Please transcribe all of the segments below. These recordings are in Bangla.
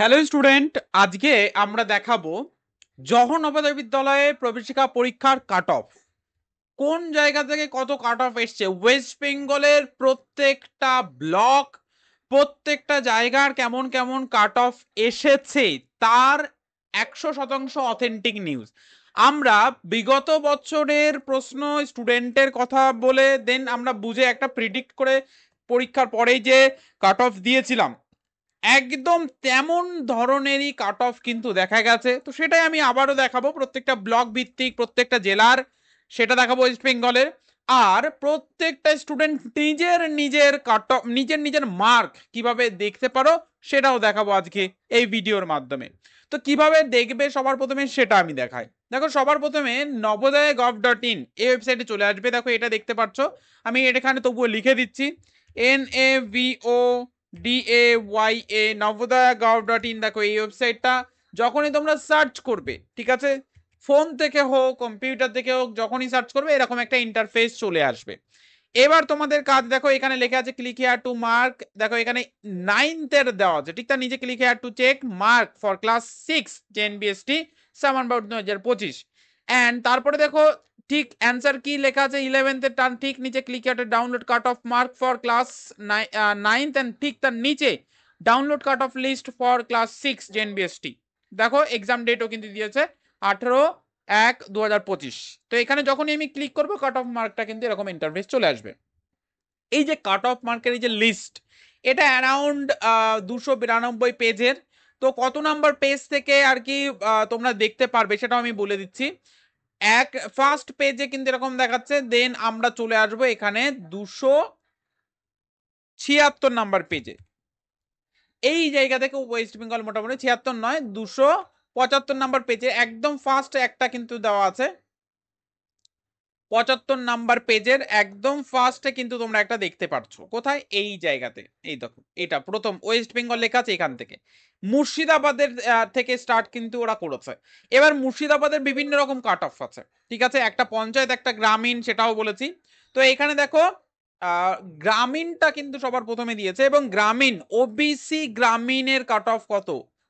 হ্যালো স্টুডেন্ট, আজকে আমরা দেখাবো জওহর নবোদয় বিদ্যালয়ে প্রবেশিকা পরীক্ষার কাট অফ কোন জায়গা থেকে কত কাট অফ এসছে। ওয়েস্ট বেঙ্গলের প্রত্যেকটা ব্লক, প্রত্যেকটা জায়গার কেমন কেমন কাট অফ এসেছে তার 100% অথেন্টিক নিউজ। আমরা বিগত বছরের প্রশ্ন স্টুডেন্টের কথা বলে দেন আমরা বুঝে একটা প্রিডিক্ট করে পরীক্ষার পরেই যে কাট অফ দিয়েছিলাম, একদম তেমন ধরনেরই কাট অফ কিন্তু দেখা গেছে। তো সেটাই আমি আবারও দেখাবো, প্রত্যেকটা ব্লক ভিত্তিক প্রত্যেকটা জেলার সেটা দেখাবো ওয়েস্ট বেঙ্গলের। আর প্রত্যেকটা স্টুডেন্ট নিজের নিজের কাট অফ, নিজের নিজের মার্ক কিভাবে দেখতে পারো সেটাও দেখাবো আজকে এই ভিডিওর মাধ্যমে। তো কিভাবে দেখবে সবার প্রথমে সেটা আমি দেখাই। দেখো, সবার প্রথমে navodaya.gov.in এই ওয়েবসাইটে চলে আসবে। দেখো, এটা দেখতে পাচ্ছ, আমি এখানে তবুও লিখে দিচ্ছি NAVODAYA navodaya.gov.in। দেখো, এই ওয়েবসাইটটা যখনই তোমরা সার্চ করবে, ঠিক আছে, ফোন থেকে হোক কম্পিউটার থেকে হোক, যখনই সার্চ করবে এরকম একটা ইন্টারফেস চলে আসবে। এবার তোমাদের কাজ, দেখো এখানে লেখা আছে ক্লিক হেয়ার টু মার্ক। দেখো এখানে 9th এর দেওয়া আছে, ঠিক তার নিচে click here to check mark for class 6 JNVST সামান বাউট 2025। এন্ড তারপরে দেখো ঠিক অ্যান্সার কি লেখা আছে 11th এর টার্ন ঠিক নিচে click here to download cut off mark for class 9th and ঠিক তার নিচে download cut off list for class 6 JNVST. দেখো এক্সাম ডেটও কিন্তু দিয়েছে 18/1/2025। তো এখানে যখনই আমি ক্লিক করবো কাট অফ মার্কটা কিন্তু এরকম ইন্টারফেস চলে আসবে। এই যে কাট অফ মার্কের এই যে লিস্ট, এটা অ্যারাউন্ড 292 পেজের। তো কত নাম্বার পেজ থেকে আর কি তোমরা দেখতে পারবে সেটাও আমি বলে দিচ্ছি। ফার্স্ট পেজে কিন্তু এরকম দেখাচ্ছে, দেন আমরা চলে আসবো এখানে 276 নাম্বার পেজে। এই জায়গা থেকে ওয়েস্ট বেঙ্গল মোটামুটি 76 নয়, 275 নাম্বার পেজে একদম ফার্স্ট একটা কিন্তু দেওয়া আছে। 75 নাম্বার পেজের একদম ফার্স্টে কিন্তু তোমরা একটা দেখতে পাচ্ছ, কোথায়, এই জায়গাতে। এই দেখো, এটা প্রথম ওয়েস্ট বেঙ্গল লেখা আছে এখান থেকে। মুর্শিদাবাদের থেকে স্টার্ট কিন্তু ওরা করেছে। এবার মুর্শিদাবাদের বিভিন্ন রকম কাট অফ আছে, ঠিক আছে, একটা পঞ্চায়েত একটা গ্রামীণ, সেটাও বলেছি। তো এখানে দেখো গ্রামীণটা কিন্তু সবার প্রথমে দিয়েছে, এবং গ্রামীণ ওবিসি গ্রামীণের কাট অফ কত,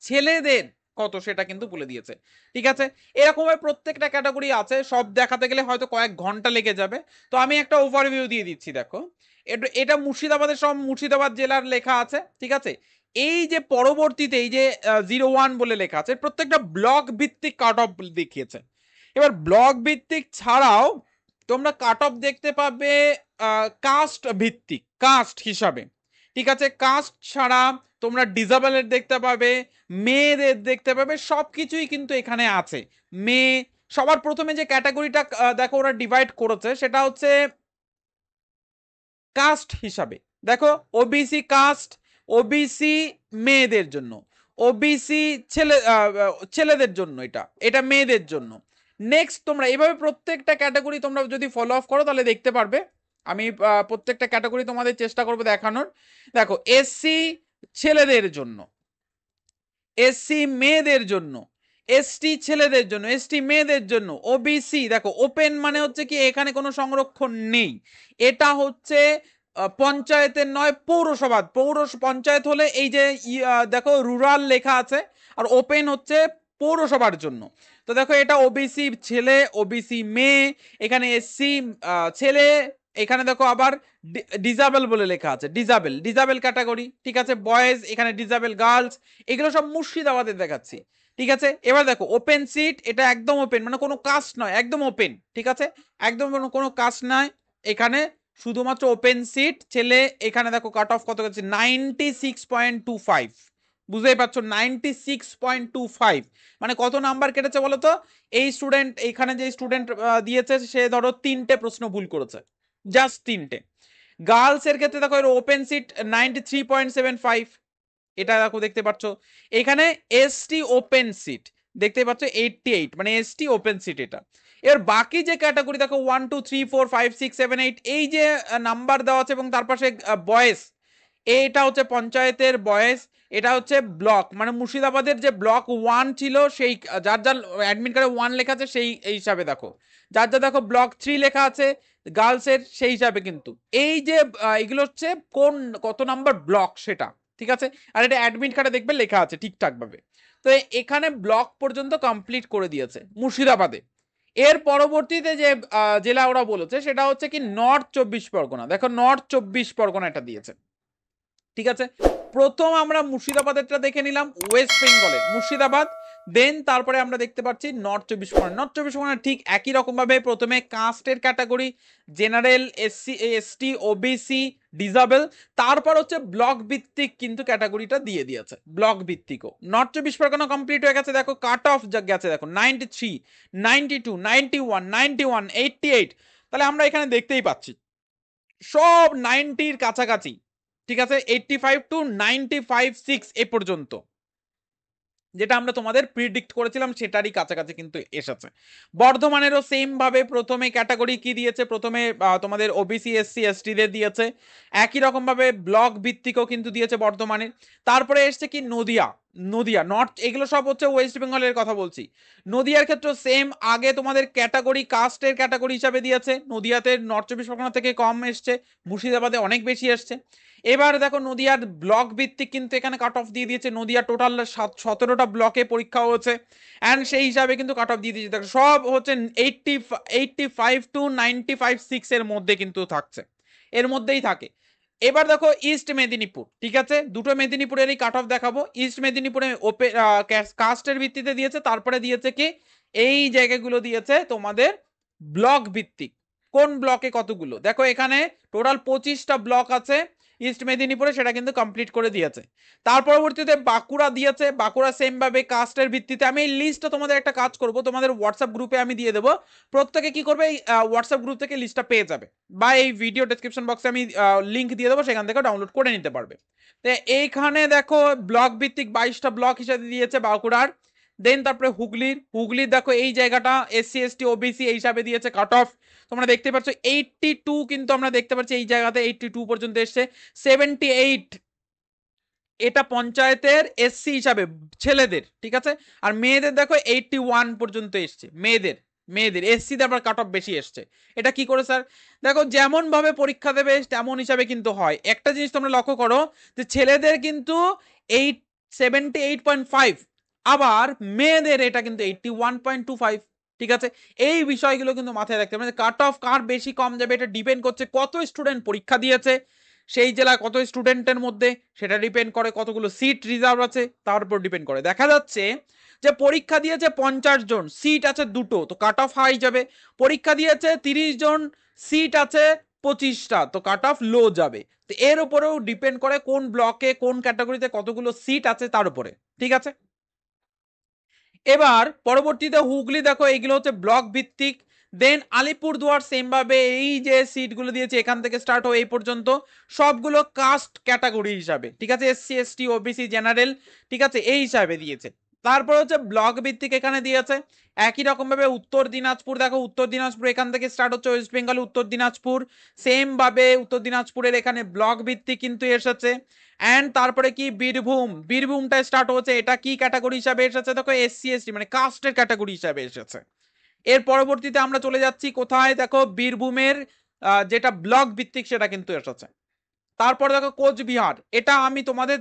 ছেলেদের কত, সেটা কিন্তু বলে দিয়েছে। ঠিক আছে, এরকম প্রত্যেকটা ক্যাটাগরি আছে, সব দেখাতে গেলে হয়তো কয়েক ঘন্টা লেগে যাবে। তো আমি একটা ওভারভিউ দিয়ে দিচ্ছি। দেখো, এটা মুর্শিদাবাদের, সব মুর্শিদাবাদ জেলার লেখা আছে, ঠিক আছে। এই যে পরবর্তীতে এই যে 01 বলে লেখা আছে, প্রত্যেকটা ব্লক ভিত্তিক কাট অফ দেখিয়েছে। এবার ব্লক ভিত্তিক ছাড়াও তোমরা কাট অফ দেখতে পাবে কাস্ট ভিত্তিক, কাস্ট হিসাবে, ঠিক আছে। কাস্ট ছাড়া তোমরা ডিসেবলের দেখতে পাবে, মেয়েদের দেখতে পাবে, সবকিছুই কিন্তু এখানে আছে। মেয়ে, সবার প্রথমে যে ক্যাটাগরিটা দেখো ওরা ডিভাইড করেছে সেটা হচ্ছে কাস্ট হিসাবে। দেখো, ওবিসি কাস্ট, ওবিসি মেয়েদের জন্য, ওবিসি ছেলেদের জন্য, এটা এটা মেয়েদের জন্য। নেক্সট তোমরা এইভাবে প্রত্যেকটা ক্যাটাগরি তোমরা যদি ফলো আপ করো তাহলে দেখতে পারবে। আমি প্রত্যেকটা ক্যাটাগরি তোমাদের চেষ্টা করবো দেখানোর। দেখো, এসসি ছেলেদের জন্য, এসসি মেয়েদের জন্য, এসটি ছেলেদের জন্য, এসটি মেয়েদের জন্য, ওবিসি দেখো ওপেন মানে হচ্ছে কি এখানে কোনো সংরক্ষণ নেই। এটা হচ্ছে পঞ্চায়েতের নয়, পৌরসভা, পঞ্চায়েত হলে এই যে দেখো রুরাল লেখা আছে, আর ওপেন হচ্ছে পৌরসভার জন্য। তো দেখো, এটা ওবিসি ছেলে, ওবিসি মেয়ে, এখানে এসসি ছেলে, এখানে দেখো আবার ডিজাবেল বলে লেখা আছে, ডিজাবেল, ডিজাবেল ক্যাটাগরি, ঠিক আছে। বয়েজ, এখানে ডিজাবেল গার্লস, এগুলো সব মুর্শিদাবাদের দেখাচ্ছি, ঠিক আছে। এবার দেখো ওপেন সিট, এটা একদম ওপেন, মানে কোনো কাস্ট নয়, একদম ওপেন, ঠিক আছে, একদম কোনো কাস্ট নয় এখানে, শুধুমাত্র ওপেন সিট ছেলে। এখানে দেখো কাট অফ কত গেছে, 96.25। বুঝতেই পারছো, 96.25 মানে কত নাম্বার কেটেছে বলো তো। এই স্টুডেন্ট, এখানে যে স্টুডেন্ট দিয়েছে সে ধরো 3টে প্রশ্ন ভুল করেছে, জাস্ট 3টে। গার্লস এর ক্ষেত্রে দেখো ওপেন সিট 93.75, এটা দেখো দেখতে পাচ্ছ। এখানে এসটি ওপেন সিট দেখতে পাচ্ছ 88, মানে এসটি ওপেন সিট এটা। এর বাকি যে ক্যাটাগরি দেখো 1 2 3 4 5 6 7 8, এই যে নাম্বার দেওয়া আছে এবং তার পাশে বয়েস, এটা হচ্ছে পঞ্চায়েতের বয়েস, এটা হচ্ছে ব্লক, মানে মুর্শিদাবাদের যে ব্লক 1 ছিল সেই যার যার অ্যাডমিট কার্ডে 1 লেখা আছে সেই এই হিসাবে দেখো, যার যা দেখো ব্লক 3 লেখা আছে গার্লস এর সেই হিসাবে। কিন্তু এই যে এগুলো হচ্ছে কোন কত নাম্বার ব্লক সেটা, ঠিক আছে, আর এটা অ্যাডমিট কার্ডে দেখবে লেখা আছে ঠিকঠাক ভাবে। তো এখানে ব্লক পর্যন্ত কমপ্লিট করে দিয়েছে মুর্শিদাবাদে। এর পরবর্তীতে যে জেলা ওরা বলেছে সেটা হচ্ছে কি নর্থ 24 পরগনা। দেখো নর্থ 24 পরগনা এটা দিয়েছে। ঠিক আছে, প্রথম আমরা মুর্শিদাবাদেরটা দেখে নিলাম, ওয়েস্ট বেঙ্গলের মুর্শিদাবাদ। দেন তারপরে আমরা দেখতে পাচ্ছি নর্থ 24 পরগনা। নর্থ 24 পরগনা ঠিক একই রকম ভাবে প্রথমে কাস্টের category, general, SC, ST, OBC, disable, তারপর হচ্ছে ব্লক ভিত্তিক কিন্তু ক্যাটাগরিটা দিয়ে দিয়েছে, ব্লক ভিত্তিকও। নর্থ 24 পরগনা কমপ্লিট হয়ে গেছে। দেখো কাট অফ গেছে, দেখো 93, 92, 91, 91, 88। তাহলে আমরা এখানে দেখতেই পাচ্ছি সব 90-র কাছাকাছি। ঠিক আছে, 85 to 95, 6 এ পর্যন্ত যেটা আমরা তোমাদের প্রিডিক্ট করেছিলাম সেটারই কাছাকাছি কিন্তু এসেছে। বর্ধমানেরও সেম ভাবে প্রথমে ক্যাটাগরি কি দিয়েছে, প্রথমে তোমাদের ওবিসি, এসসি, এসটি দের দিয়েছে। একই রকম ভাবে ব্লক ভিত্তিকও কিন্তু দিয়েছে বর্ধমানের। তারপরে এসছে কি নদিয়া, নদিয়া নর্থ, এগুলো সব হচ্ছে ওয়েস্ট বেঙ্গলের কথা বলছি। নদিয়ার ক্ষেত্রে সেম, আগে তোমাদের ক্যাটাগরি কাস্টের ক্যাটাগরি হিসাবে দিয়েছে, নদিয়াতে নর্থ 24 পরগনা থেকে কম এসছে, মুর্শিদাবাদে অনেক বেশি এসছে। এবার দেখো নদিয়ার ব্লক ভিত্তিক কিন্তু এখানে কাট অফ দিয়ে দিয়েছে, নদিয়া টোটাল 17টা ব্লকে পরীক্ষা হয়েছে অ্যান্ড সেই হিসাবে কিন্তু কাট অফ দিয়ে দিয়েছে। দেখো সব হচ্ছে 85 to 95, 6 এর মধ্যে কিন্তু থাকছে, এর মধ্যেই থাকে। এবার দেখো ইস্ট মেদিনীপুর, ঠিক আছে, দুটো মেদিনীপুরেরই কাট অফ দেখাবো। ইস্ট মেদিনীপুরে ওপে কাস্টের ভিত্তিতে দিয়েছে, তারপরে দিয়েছে কি এই জায়গাগুলো দিয়েছে তোমাদের ব্লক ভিত্তিক, কোন ব্লকে কতগুলো। দেখো এখানে টোটাল 25টা ব্লক আছে ইস্ট মেদিনীপুরে, সেটা কিন্তু কমপ্লিট করে দিয়েছে। তার পরবর্তীতে বাঁকুড়া দিয়েছে, বাঁকুড়া সেম ভাবে কাস্টের ভিত্তিতে। আমি এই লিস্টটা তোমাদের একটা কাজ করব, তোমাদের হোয়াটসঅ্যাপ গ্রুপে আমি দিয়ে দেবো, প্রত্যেকে কি করবে এই হোয়াটসঅ্যাপ গ্রুপ থেকে লিস্টটা পেয়ে যাবে, বা এই ভিডিও ডেসক্রিপশন বক্সে আমি লিঙ্ক দিয়ে দেবো, সেখান থেকে ডাউনলোড করে নিতে পারবে। তো এইখানে দেখো ব্লক ভিত্তিক 22টা ব্লক হিসেবে দিয়েছে বাঁকুড়ার। দেন তারপরে হুগলির দেখো এই জায়গাটা এসসি, এসটি, ওবিসি এই হিসাবে দিয়েছে কাট অফ। তোমরা দেখতে পাচ্ছ 82 কিন্তু আমরা দেখতে পাচ্ছি এই জায়গাতে 82 পর্যন্ত এসছে। 78 এটা পঞ্চায়েতের এসসি হিসাবে ছেলেদের, ঠিক আছে। আর মেয়েদের দেখো 81 পর্যন্ত এসছে, মেয়েদের, মেয়েদের এসসি আবার কাট অফ বেশি এসছে। এটা কি করে স্যার? দেখো যেমন ভাবে পরীক্ষা দেবে তেমন হিসাবে কিন্তু হয়। একটা জিনিস তোমরা লক্ষ্য করো যে ছেলেদের কিন্তু 78.5, আবার মেয়েদের এটা কিন্তু 81.25। ঠিক আছে, এই বিষয়গুলো কিন্তু মাথায় রাখতে হবে। কাট অফ কার বেশি কম যাবে এটা ডিপেন্ড করছে কত স্টুডেন্ট পরীক্ষা দিয়েছে, সেই জেলায় কত স্টুডেন্টের মধ্যে, সেটা ডিপেন্ড করে কতগুলো সিট রিজার্ভ আছে তার উপর ডিপেন্ড করে। দেখা যাচ্ছে যে পরীক্ষা দিয়েছে 50 জন, সিট আছে দুটো, তো কাট অফ হাই যাবে। পরীক্ষা দিয়েছে 30 জন, সিট আছে 25টা, তো কাট অফ লো যাবে। তো এর উপরেও ডিপেন্ড করে কোন ব্লকে কোন ক্যাটাগরিতে কতগুলো সিট আছে তার উপরে। ঠিক আছে, এবার পরবর্তীতে হুগলি দেখো এইগুলো হচ্ছে ব্লক ভিত্তিক। দেন আলিপুরদুয়ার সেম ভাবে এই যে সিটগুলো দিয়েছে এখান থেকে স্টার্ট হয়ে এই পর্যন্ত সবগুলো কাস্ট ক্যাটাগরি হিসাবে, ঠিক আছে, এসসি, এসটি, ওবিসি, জেনারেল, ঠিক আছে, এই হিসাবে দিয়েছে। তারপর হচ্ছে ব্লক ভিত্তিক এখানে দিয়েছে। একই রকম ভাবে উত্তর দিনাজপুর, দেখো উত্তর দিনাজপুর এখান থেকে স্টার্ট হচ্ছে, ওয়েস্ট বেঙ্গল উত্তর দিনাজপুর সেম ভাবে উত্তর দিনাজপুরের এখানে ব্লক ভিত্তিক কিন্তু এসেছে। অ্যান্ড তারপরে কি বীরভূম, বীরভূমটা স্টার্ট হচ্ছে, এটা কি ক্যাটাগরি হিসাবে এসেছে? দেখো এসসি, এসটি মানে কাস্টের ক্যাটাগরি হিসাবে এসেছে। এর পরবর্তীতে আমরা চলে যাচ্ছি কোথায়, দেখো বীরভূমের যেটা ব্লক ভিত্তিক সেটা কিন্তু এসেছে। তারপর দেখো কোচবিহার, এটা আমি তোমাদের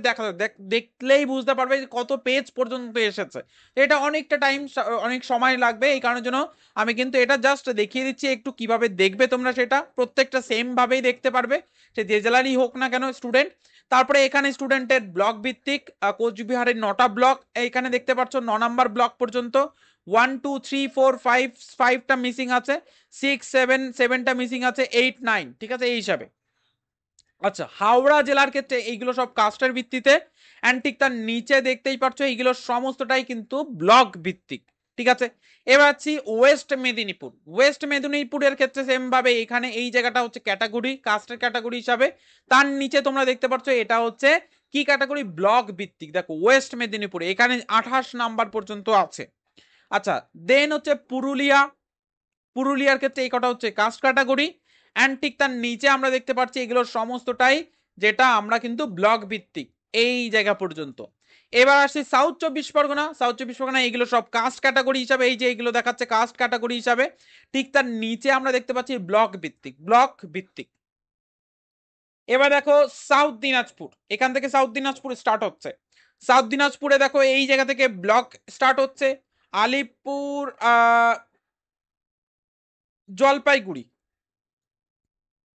দেখলেই বুঝতে পারবে কত পেজ পর্যন্ত এসেছে। এটা অনেকটা টাইম, অনেক সময় লাগবে, এই কারণের জন্য আমি কিন্তু এটা জাস্ট দেখিয়ে দিচ্ছি একটু কিভাবে দেখবে তোমরা, সেটা প্রত্যেকটা সেম ভাবেই দেখতে পারবে, সে যে জেলারই হোক না কেন স্টুডেন্ট। তারপরে এখানে স্টুডেন্টের ব্লক ভিত্তিক কোচবিহারের 9টা ব্লক এখানে দেখতে পাচ্ছ, 9 নম্বর ব্লক পর্যন্ত 1, 2, 3, 4, 5, 5টা মিসিং আছে, 6, 7, 7টা মিসিং আছে, 8, 9, ঠিক আছে, এই হিসাবে। আচ্ছা, হাওড়া জেলার ক্ষেত্রে এইগুলো সব কাস্টের ভিত্তিতে, অ্যান্ড ঠিক তার নিচে দেখতেই পাচ্ছ এইগুলো সমস্তটাই কিন্তু ব্লক ভিত্তিক। ঠিক আছে, এবার আছি ওয়েস্ট মেদিনীপুর। ওয়েস্ট মেদিনীপুরের ক্ষেত্রে সেম ভাবে এখানে এই জায়গাটা হচ্ছে ক্যাটাগরি, কাস্টের ক্যাটাগরি হিসাবে। তার নিচে তোমরা দেখতে পাচ্ছ এটা হচ্ছে কি ক্যাটাগরি, ব্লক ভিত্তিক। দেখো ওয়েস্ট মেদিনীপুরে এখানে 28 নাম্বার পর্যন্ত আছে। আচ্ছা, দেন হচ্ছে পুরুলিয়া, পুরুলিয়ার ক্ষেত্রে এই কটা হচ্ছে কাস্ট ক্যাটাগরি, অ্যান্ড ঠিক তার নিচে আমরা দেখতে পাচ্ছি এগুলোর সমস্তটাই যেটা আমরা কিন্তু ব্লক ভিত্তিক, এই জায়গা পর্যন্ত। এবার আসছি সাউথ 24 পরগনা। সাউথ 24 পরগনা এইগুলো সব কাস্ট ক্যাটাগরি হিসাবে, এই যে এইগুলো দেখাচ্ছে কাস্ট ক্যাটাগরি হিসাবে। ঠিক তার নিচে আমরা দেখতে পাচ্ছি ব্লক ভিত্তিক, ব্লক ভিত্তিক। এবার দেখো সাউথ দিনাজপুর, এখান থেকে সাউথ দিনাজপুর স্টার্ট হচ্ছে। সাউথ দিনাজপুরে দেখো এই জায়গা থেকে ব্লক স্টার্ট হচ্ছে। আলিপুর জলপাইগুড়ি,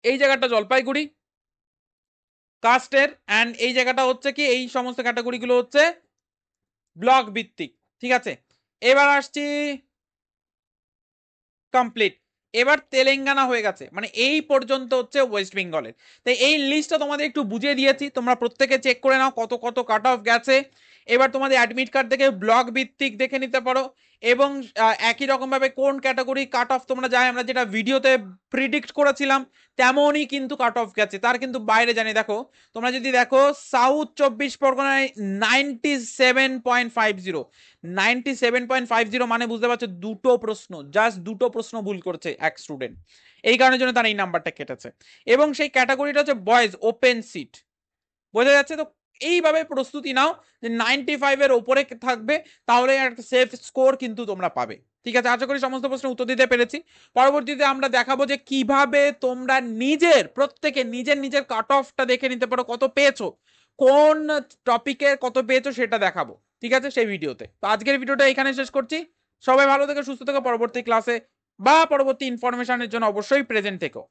এই জায়গাটা জলপাইগুড়ি কাস্টের, অ্যান্ড এই জায়গাটা হচ্ছে কি, এই সমস্ত ক্যাটাগরিগুলো হচ্ছে ব্লক ভিত্তিক। ঠিক আছে, এবার আসছি কমপ্লিট। এবার তেলেঙ্গানা হয়ে গেছে, মানে এই পর্যন্ত হচ্ছে ওয়েস্ট বেঙ্গলের। তাই এই লিস্টটা তোমাদের একটু বুঝিয়ে দিয়েছি, তোমরা প্রত্যেকে চেক করে নাও কত কত কাট অফ গেছে। এবার তোমাদের অ্যাডমিট কার্ড দেখে ব্লক ভিত্তিক দেখে নিতে পারো, এবং একই রকম ভাবে কোন ক্যাটাগরি কাট অফ তোমরা যায়, আমরা যেটা ভিডিওতে প্রিডিক্ট করেছিলাম তেমনই কিন্তু কাট অফ গেছে, তার কিন্তু বাইরে জানি। দেখো তোমরা যদি দেখো সাউথ 24 পরগনায় 97.50, 97.50 মানে বুঝতে পারছো দুটো প্রশ্ন, জাস্ট দুটো প্রশ্ন ভুল করেছে এক স্টুডেন্ট, এই কারণের জন্য তার এই নাম্বারটা কেটেছে। এবং সেই ক্যাটাগরিটা হচ্ছে বয়েজ ওপেন সিট, বোঝা যাচ্ছে তো। এইভাবে প্রস্তুতি নাও যে 95-এর ওপরে থাকবে, তাহলে একটা সেফ স্কোর কিন্তু তোমরা পাবে। ঠিক আছে, আশা করি সমস্ত প্রশ্নের উত্তর দিতে পেরেছি। পরবর্তীতে আমরা দেখাবো যে কিভাবে তোমরা নিজের প্রত্যেকে নিজের নিজের কাট অফটা দেখে নিতে পারো, কত পেয়েছো, কোন টপিকের কত পেয়েছো সেটা দেখাবো। ঠিক আছে, সেই ভিডিওতে। তো আজকের ভিডিওটা এখানে শেষ করছি। সবাই ভালো থেকো, সুস্থ থেকো, পরবর্তী ক্লাসে বা পরবর্তী ইনফরমেশনের জন্য অবশ্যই প্রেজেন্ট থেকো।